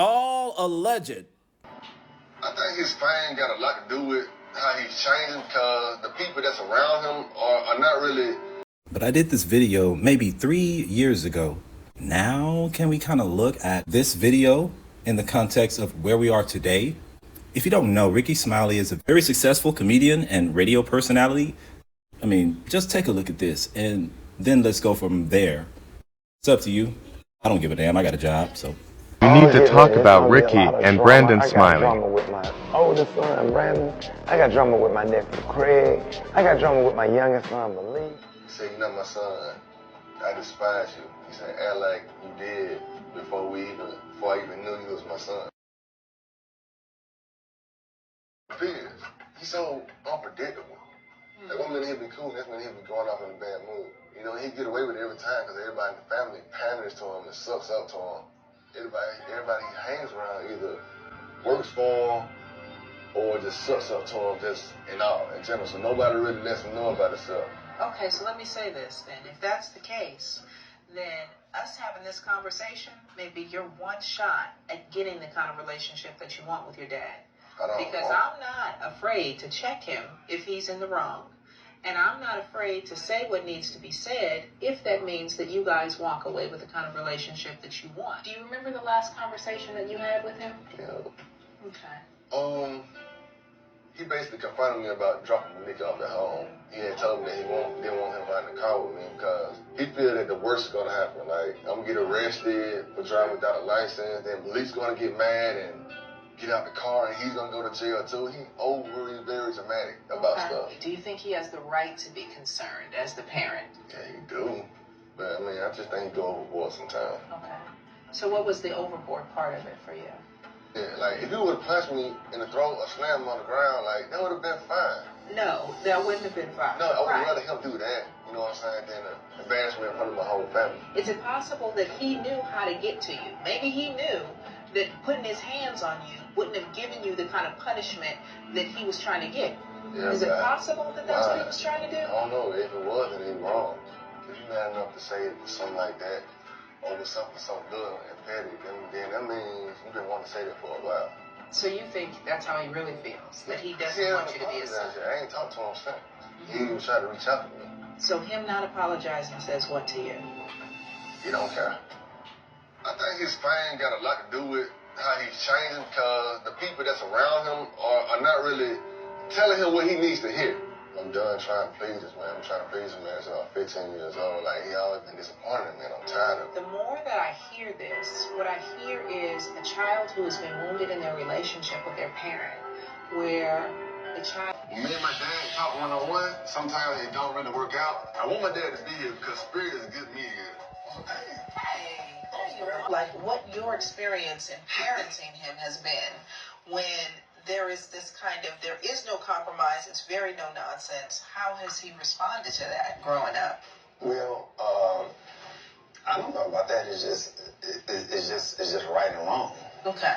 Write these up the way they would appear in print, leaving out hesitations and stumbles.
All alleged. I think his fame got a lot to do with how he's changing because the people that's around him are not really. But I did this video maybe 3 years ago. Now, can we kind of look at this video in the context of where we are today? If you don't know, Rickey Smiley is a very successful comedian and radio personality. I mean, just take a look at this and then let's go from there. It's up to you. I don't give a damn. I got a job, so. We need to talk about Rickey and Brandon Smiley. I got drama with my oldest son, Brandon. I got drama with my nephew, Craig. I got drama with my youngest son, Malik. He said, "You're not my son. I despise you." He said, "Act like you did before I even knew you was my son." He's so unpredictable. Like, one minute he'll be cool, next minute he'll be going off in a bad mood. You know, he get away with it every time because everybody in the family panders to him and sucks up to him. Everybody he hangs around either works for him or just sucks up to him just in general. So nobody really lets him know about himself. Okay, so let me say this then. If that's the case, then us having this conversation may be your one shot at getting the kind of relationship that you want with your dad. Because I'm not afraid to check him if he's in the wrong. And I'm not afraid to say what needs to be said if that means that you guys walk away with the kind of relationship that you want. Do you remember the last conversation that you had with him? Yeah. Okay. He basically confronted me about dropping Malik off at home. He had told me that he didn't want him riding the car with me because he feel that the worst is gonna happen. Like, I'm gonna get arrested for driving without a license, then Malik's gonna get mad and get out the car and he's gonna go to jail too. He's very dramatic about stuff. Do you think he has the right to be concerned as the parent? Yeah, he do. But I mean, I just think he go overboard sometimes. Okay. So what was the overboard part of it for you? Yeah, like, if he would have punched me in the throat or slammed me on the ground, like, that would have been fine. No, that wouldn't have been fine. No, I would rather him do that, you know what I'm saying, than embarrass me in front of my whole family. Is it possible that he knew how to get to you? Maybe he knew that putting his hands on you wouldn't have given you the kind of punishment that he was trying to get. Yeah, is it possible that that's what he was trying to do? I don't know. If it was, then he's wrong. If you're mad enough to say something like that over something so little and petty, then that means you've been wanting to say that for a while. So you think that's how he really feels? That he doesn't want you to be his son? I ain't talked to him since. He didn't even try to reach out to me. So him not apologizing says what to you? He don't care. I think his fame got a lot to do with how he's changing because the people that's around him are not really telling him what he needs to hear. I'm done trying to please this man. I'm trying to please him, man, since I was 15 years old. Like, he always been disappointed, man. I'm tired of it. The more that I hear this, what I hear is a child who has been wounded in their relationship with their parent, where the child... When me and my dad talk one-on-one, sometimes it don't really work out. I want my dad to be here because spirit is good me here. Like what your experience in parenting him has been when there is this kind of, there is no compromise, it's very no nonsense. How has he responded to that growing up? Well, I don't know about that. It's just right and wrong. Okay.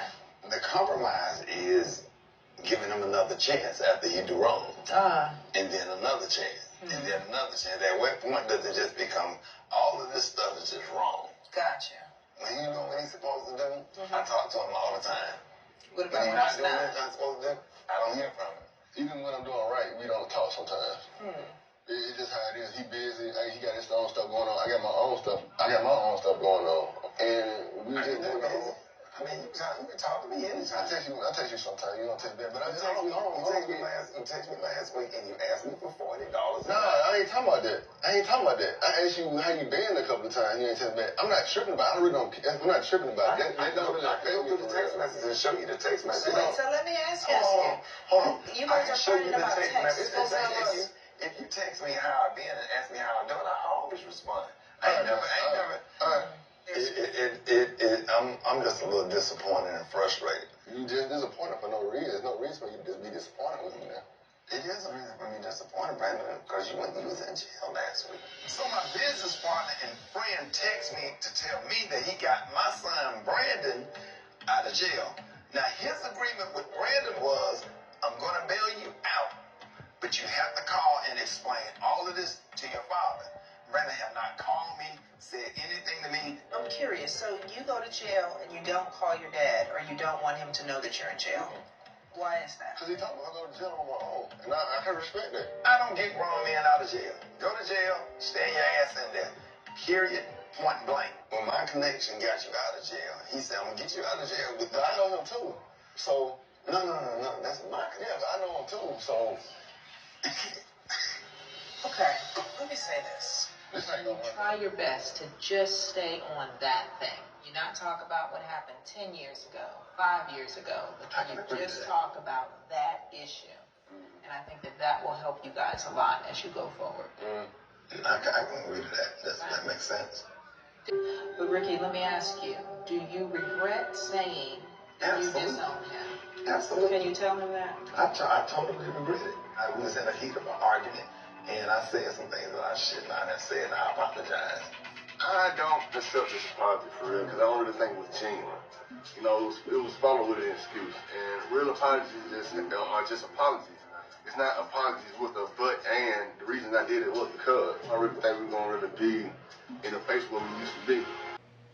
The compromise is giving him another chance after he do wrong. And then another chance. And then another chance. At what point does it just become all of this stuff is just wrong? Gotcha. When he know what he's supposed to do, I talk to him all the time. What When about he's not doing what he's supposed to do, I don't hear from him. Even when I'm doing right, we don't talk sometimes. It's just how it is. He busy. He got his own stuff going on. I got my own stuff going on. And we just do it. I mean, you can talk to me anytime. I text you sometimes. You don't text me. But you text me last week and you asked me for $40. Nah, I ain't talking about that. I asked you how you been a couple of times. You ain't text me. I'm not tripping about it. I really don't care. I'm not tripping about it. That don't really affect me. The text message and show you the text message. So let me ask you. Hold on. You guys are fighting about text. If you text me how I've been and ask me how I'm doing, I always respond. I'm just a little disappointed and frustrated. You just disappointed for no reason. There's no reason for you to just be disappointed with me now. It is a reason for me disappointed, Brandon, because you was in jail last week. So my business partner and friend texted me to tell me that he got my son Brandon out of jail. Now his agreement with Brandon was, I'm going to bail you out, but you have to call and explain all of this to your father. Brandon have not called me, said anything to me. I'm curious. So you go to jail and you don't call your dad, or you don't want him to know that you're in jail. Why is that? Because he told me I go to jail on my own. And I can respect that. I don't get grown men out of jail. Go to jail, stand your ass in there. Period. Point blank. When my connection got you out of jail, he said, I'm going to get you out of jail. But I know him too. So, no. That's my connection. I know him too. So. Okay, let me say this. Try your best to just stay on that thing. You're not talk about what happened 10 years ago, 5 years ago, but can you just talk about that issue? And I think that will help you guys a lot as you go forward. I can agree to that. That makes sense. But Rickey, let me ask you, do you regret saying that you disowned him? Absolutely. Can you tell him that? I totally regret it. I was in the heat of an argument, and I said some things that I should not have said, and I apologize. I don't accept this apology for real, because I don't really think it was genuine. You know, it was followed with an excuse. And real apologies are just apologies. It's not apologies with a but and. The reason I did it was because I really think we're going to really be in a place where we used to be.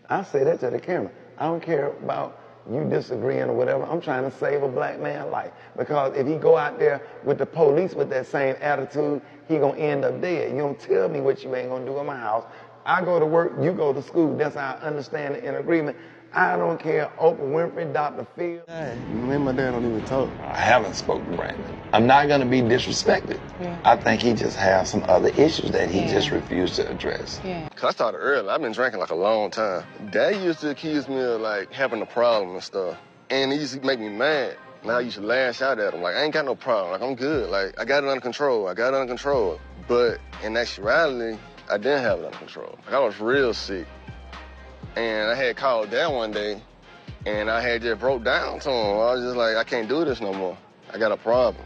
I say that to the camera. I don't care about you disagreeing or whatever. I'm trying to save a black man's life. Because if he go out there with the police with that same attitude, he going to end up dead. You don't tell me what you ain't going to do in my house. I go to work, you go to school. That's how I understand it in agreement. I don't care, Oprah Winfrey, Dr. Phil. Me and my dad don't even talk. I haven't spoken to Brandon. I'm not going to be disrespected. Yeah. I think he just has some other issues that he just refused to address. Yeah. Cause I started early. I've been drinking like a long time. Dad used to accuse me of like having a problem and stuff. And he used to make me mad. And I used to lash out at him. Like, I ain't got no problem. Like, I'm good. Like, I got it under control. But in actuality, I didn't have it under control. Like, I was real sick. And I had called Dad one day, and I had just broke down to him. I was just like, I can't do this no more. I got a problem.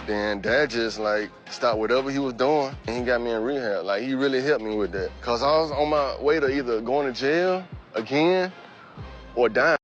Then Dad just like stopped whatever he was doing, and he got me in rehab. Like, he really helped me with that. Cause I was on my way to either going to jail again or dying.